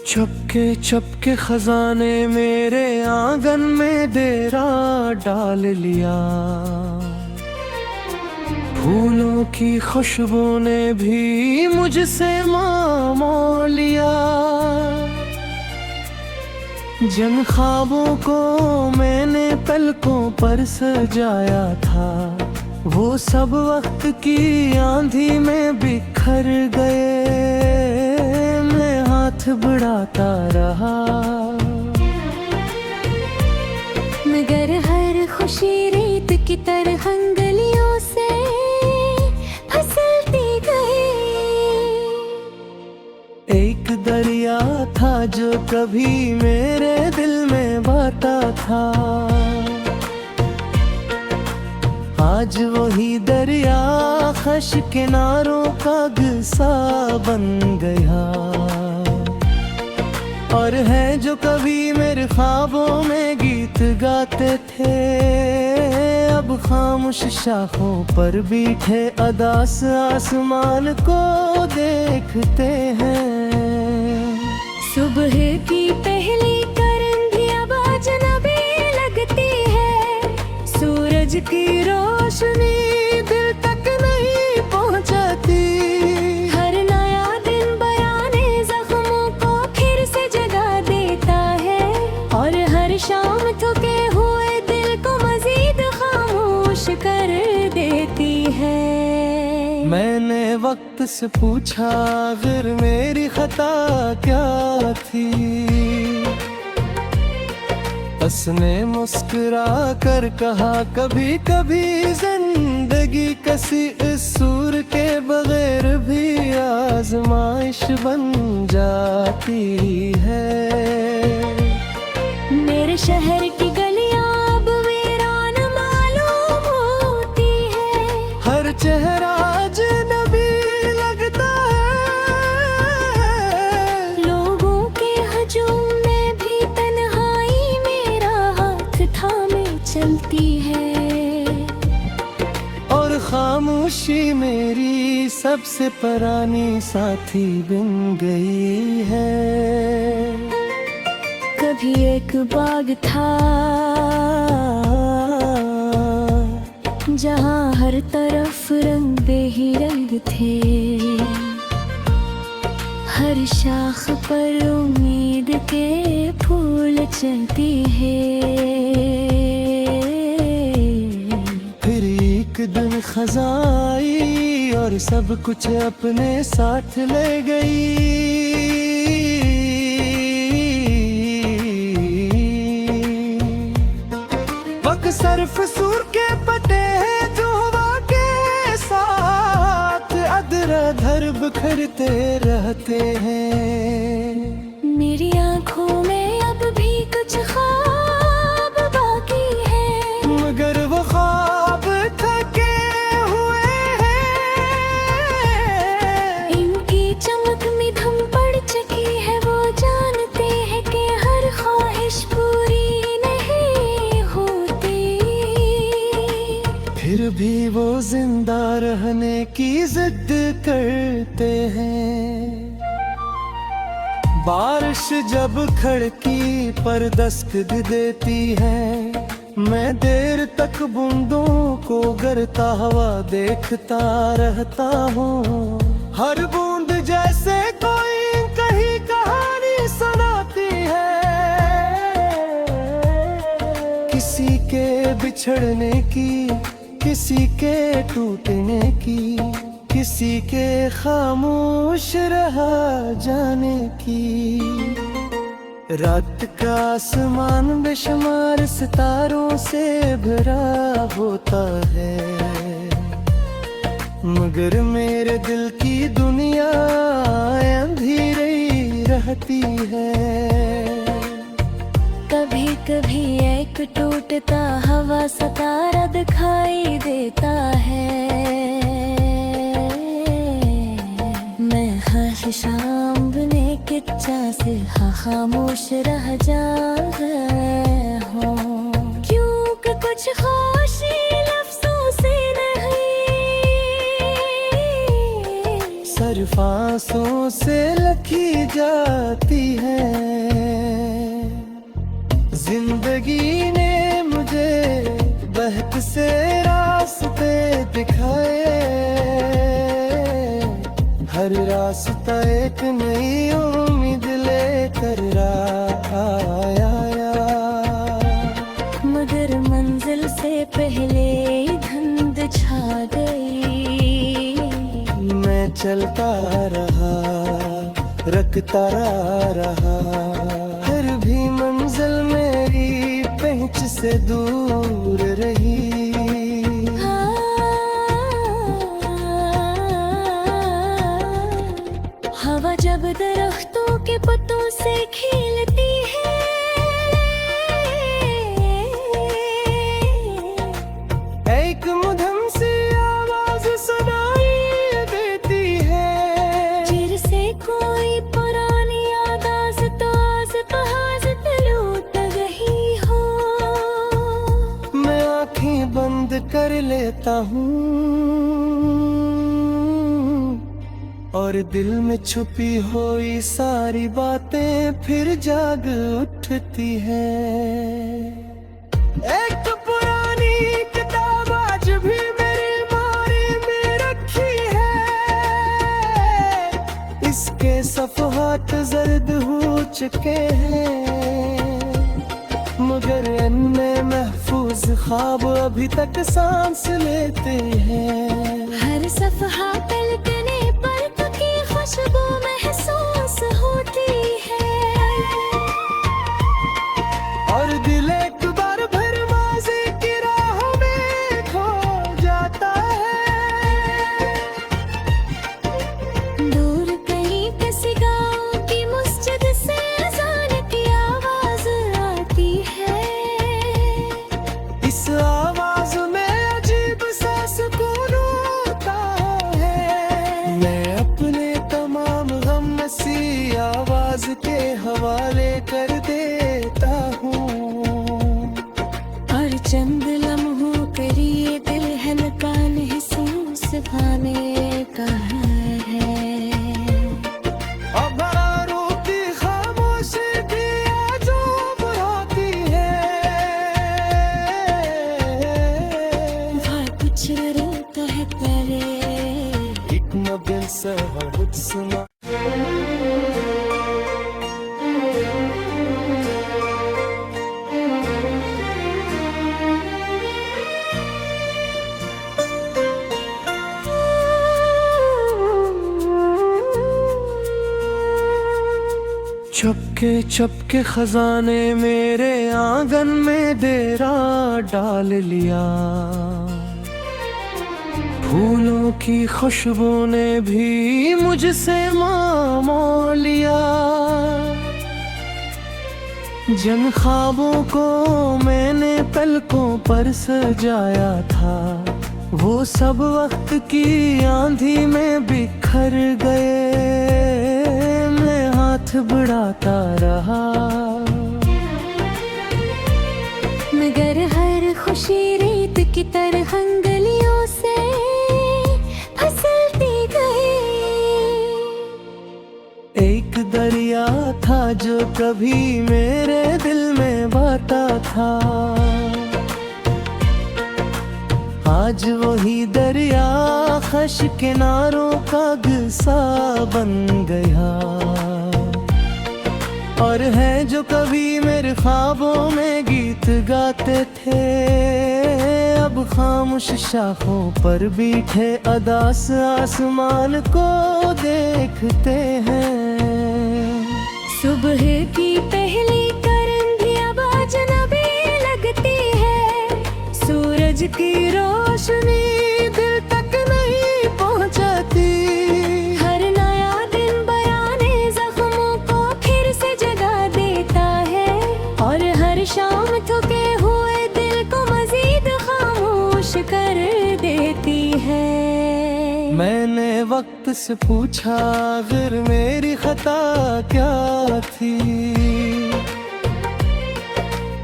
चुपके चुपके खजाने मेरे आंगन में डेरा डाल लिया। फूलों की खुशबू ने भी मुझसे मोह लिया। जिन ख्वाबों को मैंने पलकों पर सजाया था, वो सब वक्त की आंधी में बिखर गए। मैं हाथ बढ़ाता रहा, मगर हर खुशी रेत की तरह गलियों से फिसलती गई। एक दरिया था जो कभी मेरे दिल में बहता था, आज वही दरिया खश किनारों का किस्सा बन गया। और है जो कभी मेरे ख्वाबों में गीत गाते थे, अब खामोश शाखों पर बैठे अदास आसमान को देखते हैं। सुबह की पहली किरण भी अब अजनबी लगती है। सूरज की रोशनी दिल तक नहीं पहुंचती। हर नया दिन बयाने जख्मों को फिर से जगा देता है, और हर शाम थके हुए दिल को मजीद खामोश कर देती है। मैंने वक्त से पूछा फिर मेरी खता क्या थी, उसने मुस्कुरा कर कहा कभी कभी जिंदगी किसी सूर के बगैर भी आजमाइश बन जाती है। मेरे शहर की गलियां अब वीरान मालूम होती है। हर चेहरा अजनबी लगता है। लोगों के हजूम में भी तन्हाई मेरा हाथ थामे चलती है। और खामोशी मेरी सबसे पुरानी साथी बन गई है। कभी एक बाग था जहाँ हर तरफ रंग ही रंग थे। हर शाख पर उम्मीद के फूल चलती है। फिर एक दिन खजाई और सब कुछ अपने साथ ले गई। सरफ सूर के पटे जो हवा के साथ अदर-अधर बिखरते रहते हैं। मेरी आँखों में अब भी कुछ ख्वाब बाकी है, मगर वो ख्वाब थके हुए हैं। इनकी चमक में धम पड़ चुकी है। वो जानते हैं कि हर ख्वाहिश पूरी फिर भी वो जिंदा रहने की जिद करते हैं। बारिश जब खिड़की पर दस्तक देती है, मैं देर तक बूंदों को गिरता हुआ देखता रहता हूँ। हर बूंद जैसे कोई कहीं कहानी सुनाती है, किसी के बिछड़ने की, किसी के टूटने की, किसी के खामोश रहा जाने की। रात का आसमान बेशुमार सितारों से भरा होता है, मगर मेरे दिल की दुनिया अंधेरी रहती है। कभी कभी एक टूटता हवा सितारा दिखाई देता है। मैं ख्वाहिश शाम बने किच्चा से खामोश रह जाए हो, क्योंकि कुछ खाशी लफ्जों से नहीं सिर्फ आंसुओं से लिखी जाती है। जिंदगी ने मुझे बहक से रास्ते दिखाए, हर रास्ता एक नई उम्मीद लेकर आया, मगर मंजिल से पहले धुंध छा गई। मैं चलता रहा, रखता रहा, फिर भी मंजिल मेरी पहुंच से दूर रही। हवा जब दरख्तों के पत्तों से खेलती है, एक मधुर सी आवाज सुनाई देती है, चिर से कोई पुरानी आवाज तो आज बहाज लूट गई हो। मैं आंखें बंद कर लेता हूँ और दिल में छुपी हुई सारी बातें फिर जाग उठती है। एक पुरानी किताब आज भी मेरी अलमारी में रखी है, इसके सफ़हात जर्द हो चुके हैं, मगर इनमें महफूज ख्वाब अभी तक सांस लेते हैं। हर सफ़हा पलटने पर की खुशबू महसूस होती है, और दिल एक बार फिर माज़ी की राह में खो जाता है। दूर कहीं किसी गाँव की मस्जिद से अज़ान की आवाज आती है, इस आवाज में अजीब सा सुकून होता है। मैं अपने तमाम गम सी आवाज के हवाले कर देता हूँ, और चंद लम्हों करिए दिल हल्का महसूस पाने का है। अब रोती खामोशी भी आजो बुराती है, वह कुछ रोता है पहले एक मबिल सा बहुत सुना। चुपके चुपके खजाने मेरे आंगन में डेरा डाल लिया, फूलों की खुशबू ने भी मुझसे मोह लिया। जिन ख्वाबों को मैंने पलकों पर सजाया था, वो सब वक्त की आंधी में बिखर गए। मैं हाथ बढ़ाता रहा, मगर हर खुशी रेत की तरह गलियों से फिसलती गई। एक दरिया था जो कभी मेरे दिल में बहता था, आज वही दरिया खश किनारों का गुस्सा बन गया। और है जो कभी मेरे ख्वाबों में गीत गाते थे, अब खामोश शाखों पर बैठे अदास आसमान को देखते हैं। सुबह की पहली किरण भी अब अजनबी लगती है, सूरज की रोशनी दिल तक नहीं पहुंचाती। हर नया दिन बयाने जख्मों को फिर से जगा देता है, और हर शाम थके हुए दिल को मजीद खामोश कर देती है। मैंने वक्त से पूछा आखिर मेरी खता क्या थी।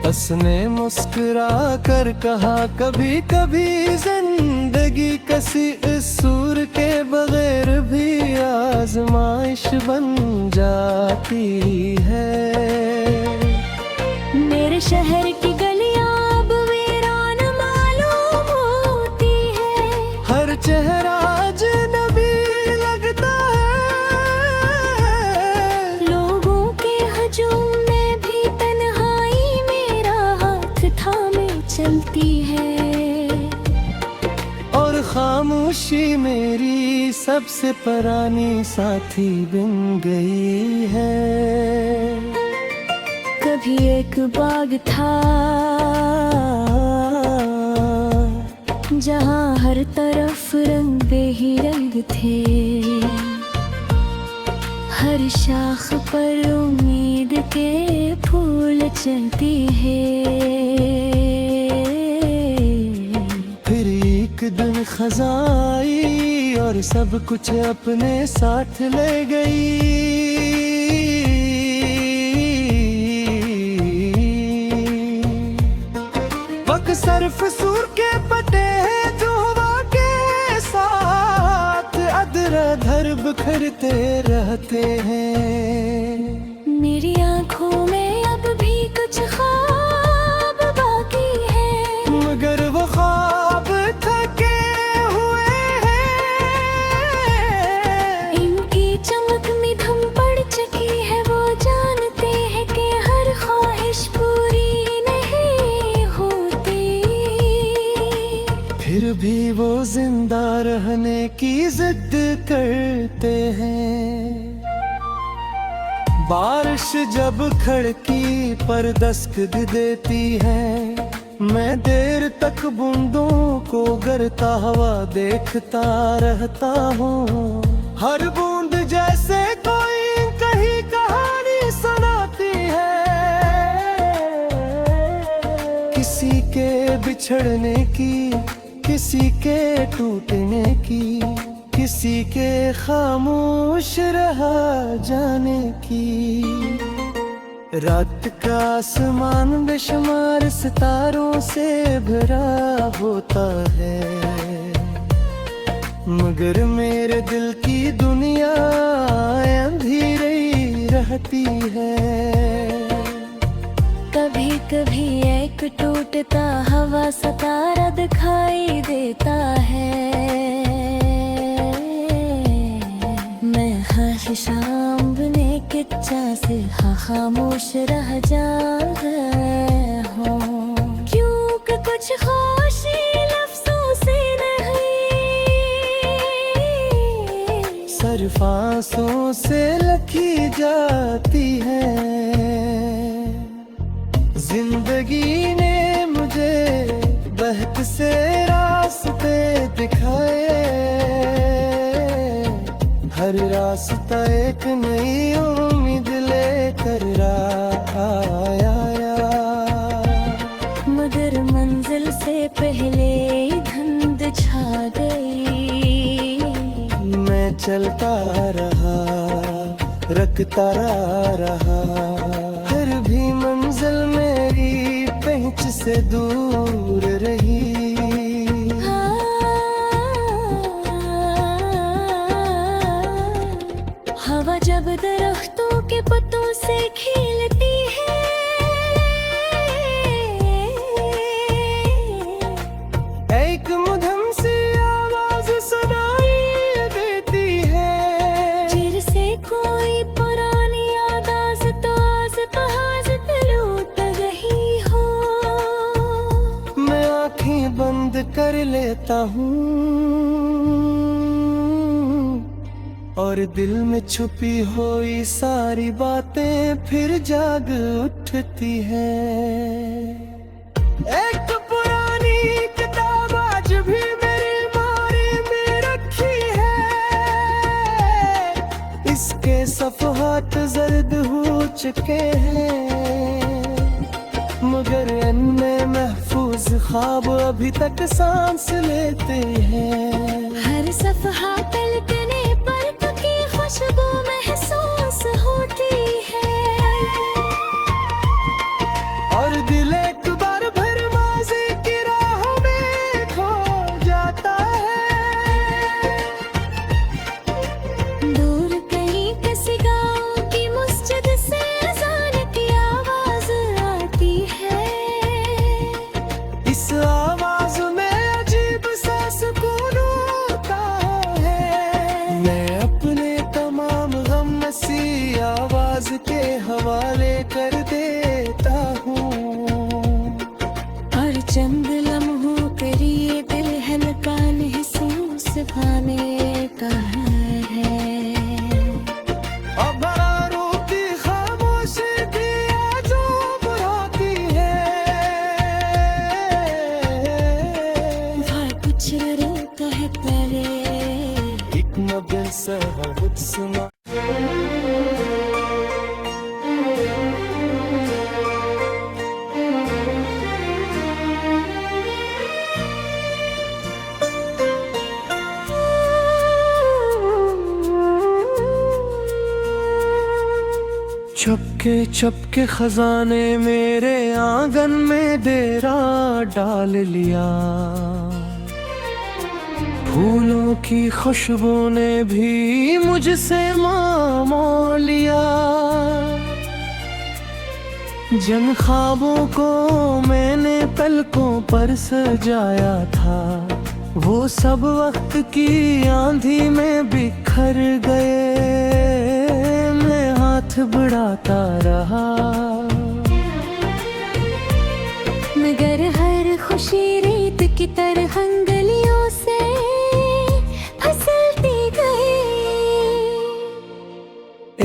उसने मुस्कुरा कर कहा कभी कभी जिंदगी किसी सूर के बगैर भी आजमाइश बन जाती है। मेरे शहर की गलियां अब वीरान मालूम होती है। हर चेहरा अजनबी लगता है। लोगों के हजूम में भी तन्हाई मेरा हाथ थामे चलती है। और खामोशी मेरी सबसे पुरानी साथी बन गई है। कभी एक बाग था जहाँ हर तरफ रंग ही रंग थे। हर शाख पर उम्मीद के फूल चलती है। फिर एक दिन खजाई और सब कुछ अपने साथ ले गई। सरफ सूर के पटे जो हवा के साथ अदर-अदर बिखरते रहते हैं। मेरी आंखों में अब भी कुछ ख्वाब बाकी है, मगर वो ख्वाब थके हुए हैं। इनकी चमक में धम पड़ चुकी है। वो जानते हैं कि हर ख्वाहिश पूरी फिर भी वो जिंदा रहने की जिद करते हैं। बारिश जब खिड़की पर दस्तक देती है, मैं देर तक बूंदों को गिरता हुआ देखता रहता हूँ। हर बूंद जैसे कोई कहीं कहानी सुनाती है। किसी के बिछड़ने की, किसी के टूटने की, किसी के खामोश रहा जाने की। रात का आसमान बेशुमार सितारों से भरा होता है, मगर मेरे दिल की दुनिया अंधेरी रहती है। कभी कभी एक टूटता हवा सितारा दिखाई देता है। मैं शाम बने के से खामोश रह जाता हूँ, क्योंकि कुछ खामोशी लफ्जों से नहीं, सिर्फ आंसुओं से लिखी जाती है। जिंदगी ने मुझे बहत से रास्ते दिखाए। हर रास्ता एक नई उम्मीद लेकर आया, मगर मंजिल से पहले धुंध छा गई। मैं चलता रहा, रखता रहा, फिर भी मंजिल मेरी पहुंच से दूर रही। हवा जब दरख्तों के पत्तों से खेलती है, एक मधुर सी आवाज सुनाई देती है। चिर से कोई पुरानी यादास तो लौट रही हो। मैं आँखें बंद कर लेता हूँ और दिल में छुपी हुई सारी बातें फिर जाग उठती हैं। एक पुरानी किताब आज भी मेरी अलमारी में रखी है। इसके सफ़हात जर्द हो चुके हैं, मगर इनमें महफूज ख्वाब अभी तक सांस लेते हैं। हर सफ़हा पलटने पर खुशबू महसूस होती है। और दिल एक बार फिर माज़ी की राह में खो जाता है। दूर कहीं किसी गाँव की मस्जिद से अज़ान की आवाज आती है। इस आवाज में अजीब सा सुकून होता है। मैं अपने तमाम गम नसी आवाज के हवाले कर देता हूँ। और चंद लम्हों पर ये दिल हल्का महसूस पाने का है। अब भरा रोती खामोशी भी जो बुराती है। वह कुछ रोता है पहले। एक नबी सहबत सुना। चुपके चुपके खजाने मेरे आंगन में डेरा डाल लिया। फूलों की खुशबू ने भी मुझसे मोह लिया। जिन ख्वाबों को मैंने पलकों पर सजाया था, वो सब वक्त की आंधी में बिखर गए। मैं हाथ बढ़ाता रहा, मगर हर खुशी रेत की तरह गलियों से फिसलती गई।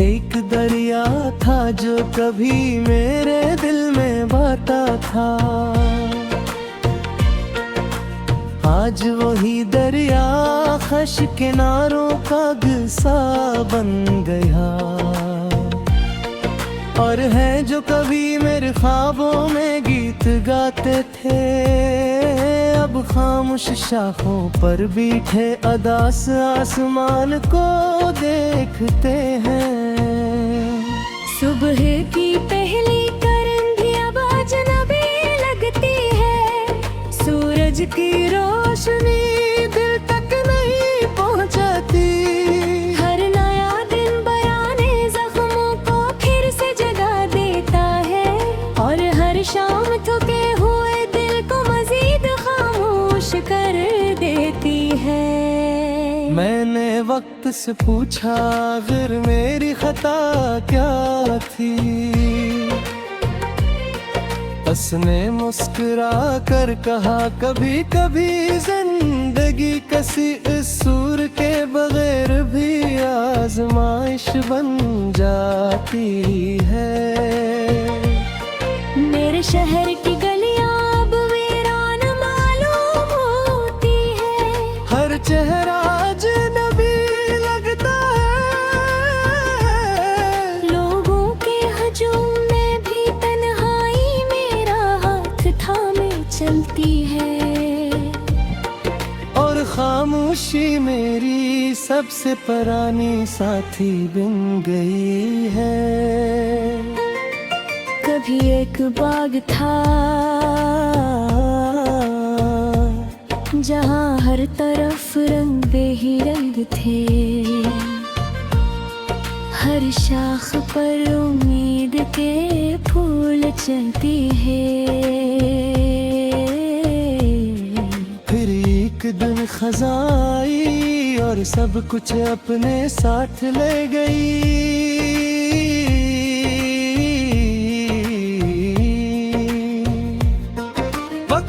एक दरिया था जो कभी मेरे दिल में बहता था। आज वही दरिया खश किनारों का गुस्सा बन गया। और है जो कभी मेरे ख्वाबों में गीत गाते थे, अब खामोश शाखों पर बैठे अदास आसमान को देखते हैं। सुबह की पहली करंदी अब अजनबी लगती है। सूरज की रोशनी दिल तक नहीं पहुंचाती। हर नया दिन बयाने जख्मों को फिर से जगा देता है। और हर शाम थके हुए दिल को मजीद खामोश कर देती है। मैंने वक्त से पूछा आखिर मेरी खता क्या थी। उसने मुस्कुरा कर कहा, कभी कभी जिंदगी किसी सूर के बगैर भी आजमाइश बन जाती है। मेरे शहर की गलियां अब वीरान मालूम होती है। हर चेहरा अजनबी लगता है। लोगों के हजूम में भी तन्हाई मेरा हाथ थामे चलती है। और खामोशी मेरी सबसे पुरानी साथी बन गई है। कभी एक बाग था जहाँ हर तरफ रंग बेही रंग थे। हर शाख पर उम्मीद के फूल चलती है। फिर एक दिन खजाई और सब कुछ अपने साथ ले गई।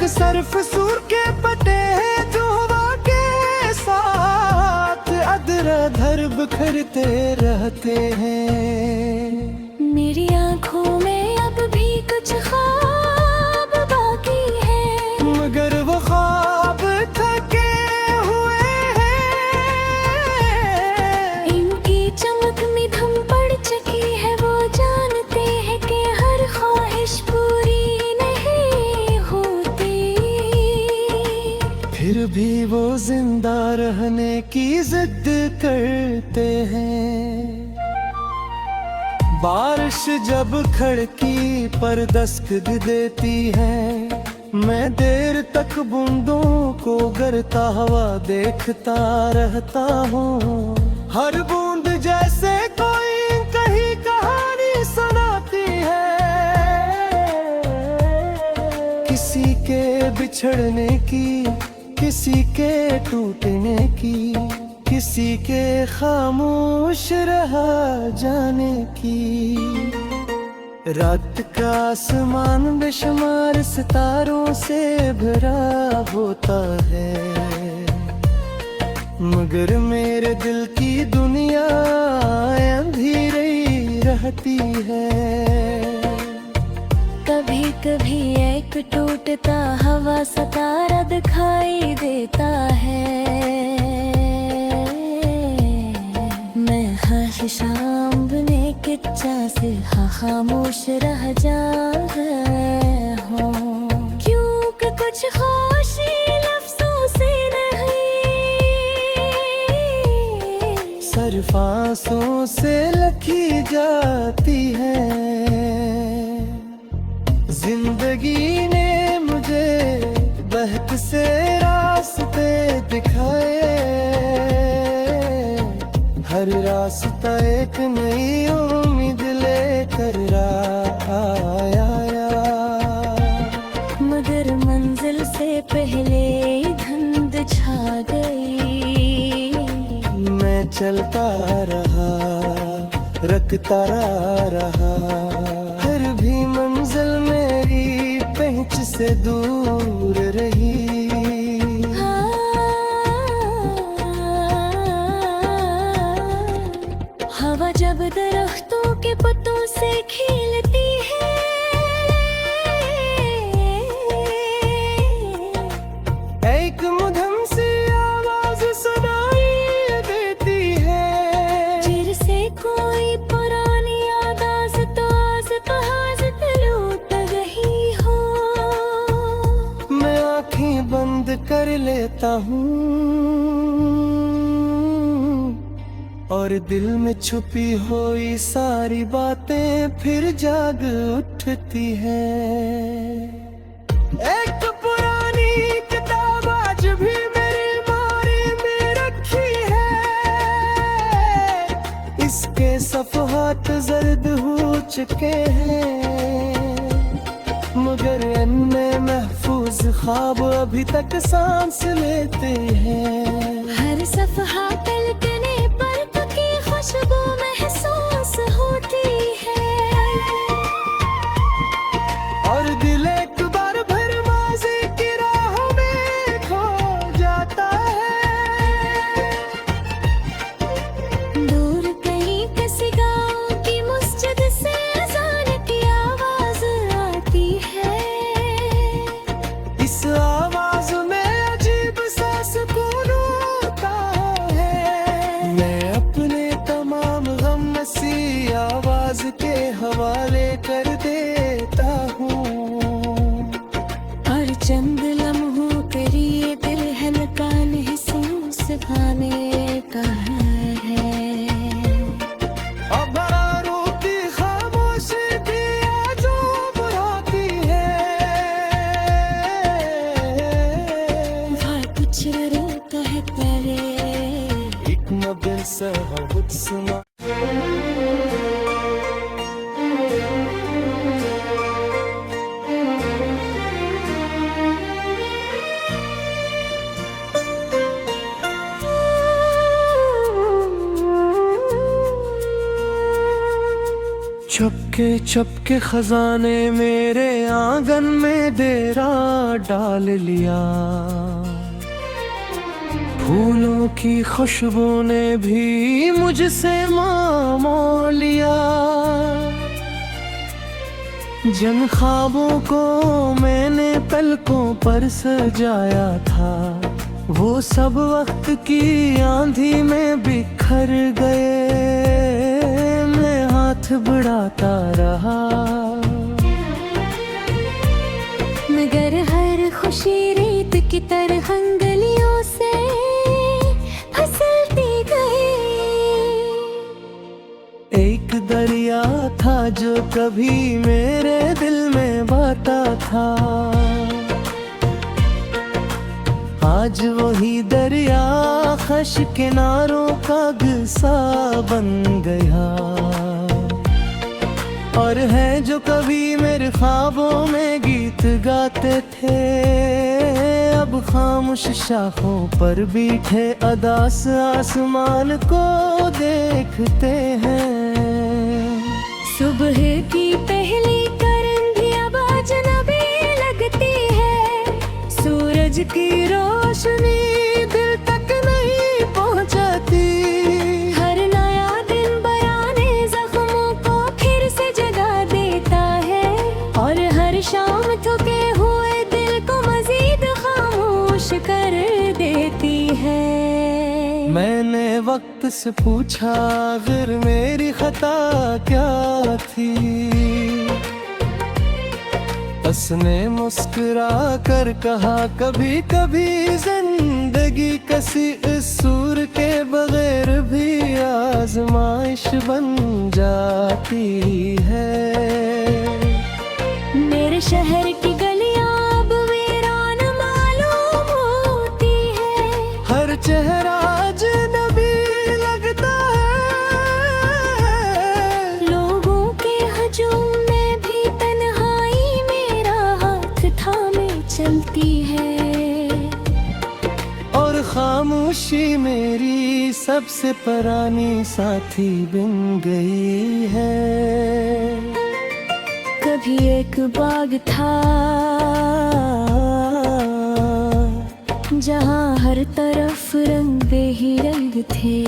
सरफ सूर के पटे हैं जो हवा के साथ अदर-अधर बिखरते रहते हैं। मेरी आंखों में अब भी कुछ ख्वाब बाकी है, मगर वो ख्वाब थके हुए हैं। इनकी चमक में धम पड़ चुकी है। वो जानते हैं कि हर ख्वाहिश पूरी नहीं होती। फिर भी वो जिंदा रहने की जिद करते हैं। बारिश जब खिड़की पर दस्तक देती है, मैं देर तक बूंदों को गिरता हुआ देखता रहता हूँ। हर बूंद जैसे कोई कहीं कहानी सुनाती है, किसी के बिछड़ने की, किसी के टूटने की, किसी के खामोश रहा जाने की। रात का आसमान बेशुमार सितारों से भरा होता है, मगर मेरे दिल की दुनिया अंधेरी रहती है। कभी कभी एक टूटता हवा सितारा दिखाई देता है, मैं शाम बने के से खामोश रह जाता हूँ, क्योंकि कुछ खामोशी लफ्जों से नहीं सिर्फ आंसुओं से लिखी जाती है। जिंदगी ने मुझे बहक से रास्ते दिखाए, हर रास्ता एक नई उम्मीद लेकर आया, मगर मंजिल से पहले धुंध छा गई। मैं चलता रहा, रखता रहा, फिर भी मंजिल मेरी पहुंच से दूर रही। हवा जब दरख्तों के पत्तों से खेलती है, एक मधुर सी आवाज सुनाई देती है, चिर से कोई पुरानी याद तो लौट रही हो। मैं आँखें बंद कर लेता हूँ और दिल में छुपी हुई सारी बातें फिर जाग उठती है। एक पुरानी किताब आज भी मेरी बारी में रखी है, इसके सफ़हात जर्द हो चुके हैं, मगर इनमें महफूज ख्वाब अभी तक सांस लेते हैं। हर सफ़हा पलटने पर पकी खुशबू महसूस होती है, और दिल एक बार फिर माज़ी की राह में खो जाता है। दूर कहीं किसी गाँव की मस्जिद से अज़ान की आवाज आती है, इस आवाज में अजीब सा सुकून होता है। मैं अपने तमाम गम इसी आवाज के हवाले कर देता हूँ, और चंद लम्हों के लिए दिल हल्का महसूस खाने का है। अब भरा रोती खामोशी भी आजो बुराती है। वह कुछ रोता है पहले, एक नबिल सा बहुत सुना। चुपके चुपके खजाने मेरे आंगन में डेरा डाल लिया, फूलों की खुशबू ने भी मुझसे मोह लिया। जिन ख्वाबों को मैंने पलकों पर सजाया था, वो सब वक्त की आंधी में बिखर गए। मैं हाथ बढ़ाता रहा, मगर हर खुशी रेत की तरह गलियों से फिसलती गई। एक दरिया था जो कभी मेरे दिल में बहता था, आज वही दरिया खश किनारों का किस्सा बन गया। और है जो कभी मेरे ख्वाबों में गीत गाते थे, अब खामोश शाखों पर बैठे अदास आसमान को देखते हैं। सुबह की पहली करंदी अब अजनबी लगती है, सूरज की रोशनी दिल तक नहीं पहुंचाती। हर नया दिन बयाने जख्मों को फिर से जगा देता है, और हर शाम थके हुए दिल को मजीद खामोश कर देती है। मैंने वक्त से पूछा फिर मेरी खता क्या थी, उसने मुस्कुरा कर कहा कभी कभी जिंदगी किसी सूर के बगैर भी आजमाइश बन जाती है। मेरे शहर की गलियां अब वीरान मालूम होती है, हर चेहरा अजनबी लगता है। लोगों के हजूम में भी तन्हाई मेरा हाथ थामे चलती है, और खामोशी मेरी सबसे पुरानी साथी बन गई है। कभी एक बाग था जहाँ हर तरफ रंग ही रंग थे,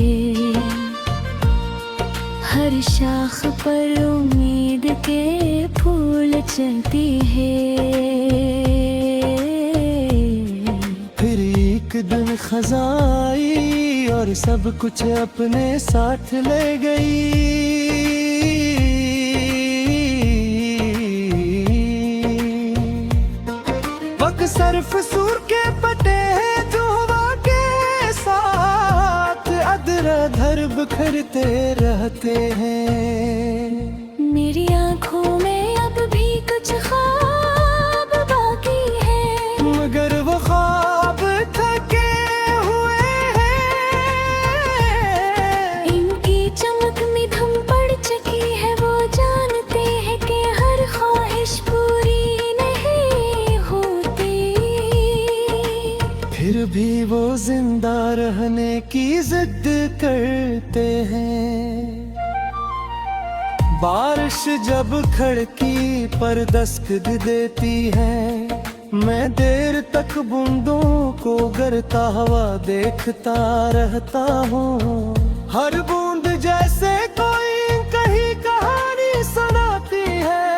हर शाख पर उम्मीद के फूल चलती है। फिर एक दिन खजाई और सब कुछ अपने साथ ले गई। सरफ सूर के पटे हैं जो हवा के साथ अदर-अधर बिखरते रहते हैं। मेरी आंखों में अब भी कुछ ख्वाब बाकी है, मगर वो ख्वाब थके हुए हैं। इनकी चमक में धम पड़ चुकी है, वो जानते हैं कि हर ख्वाहिश पूरी फिर भी वो जिंदा रहने की जिद करते हैं। बारिश जब खिड़की पर दस्तक देती है, मैं देर तक बूंदों को गिरता हुआ देखता रहता हूँ। हर बूंद जैसे कोई कहीं कहानी सुनाती है,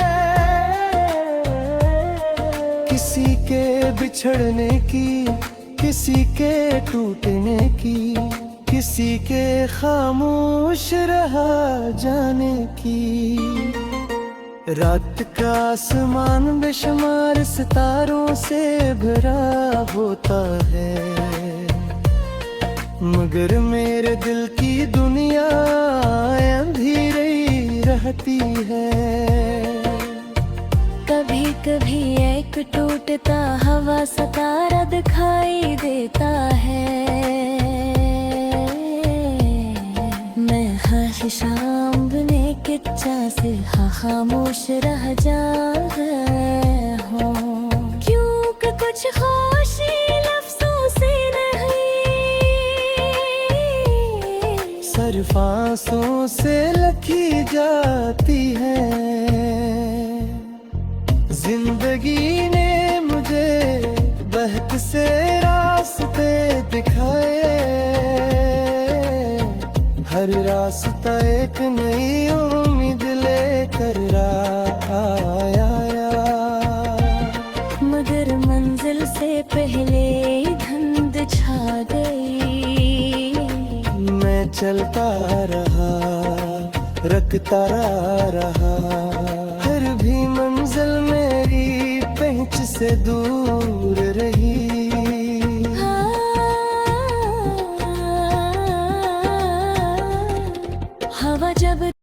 किसी के बिछड़ने की, किसी के टूटने की, किसी के खामोश रहा जाने की। रात का आसमान बेशुमार सितारों से भरा होता है, मगर मेरे दिल की दुनिया अंधेरी रहती है। कभी कभी एक टूटता हवा सितारा दिखाई देता है, मैं हर शाम बने किच्चा से खामोश रह जाता हूँ, क्योंकि कुछ खामोशी लफ्जों से नहीं सिर्फ आंसुओं से लिखी जाती है। जिंदगी ने मुझे बहक से रास्ते दिखाए, हर रास्ता एक नई उम्मीद लेकर आया। मगर मंजिल से पहले धुंध छा गई, मैं चलता रहा, रखता रहा, फिर भी मंजिल मेरी पहुंच से दूर रही।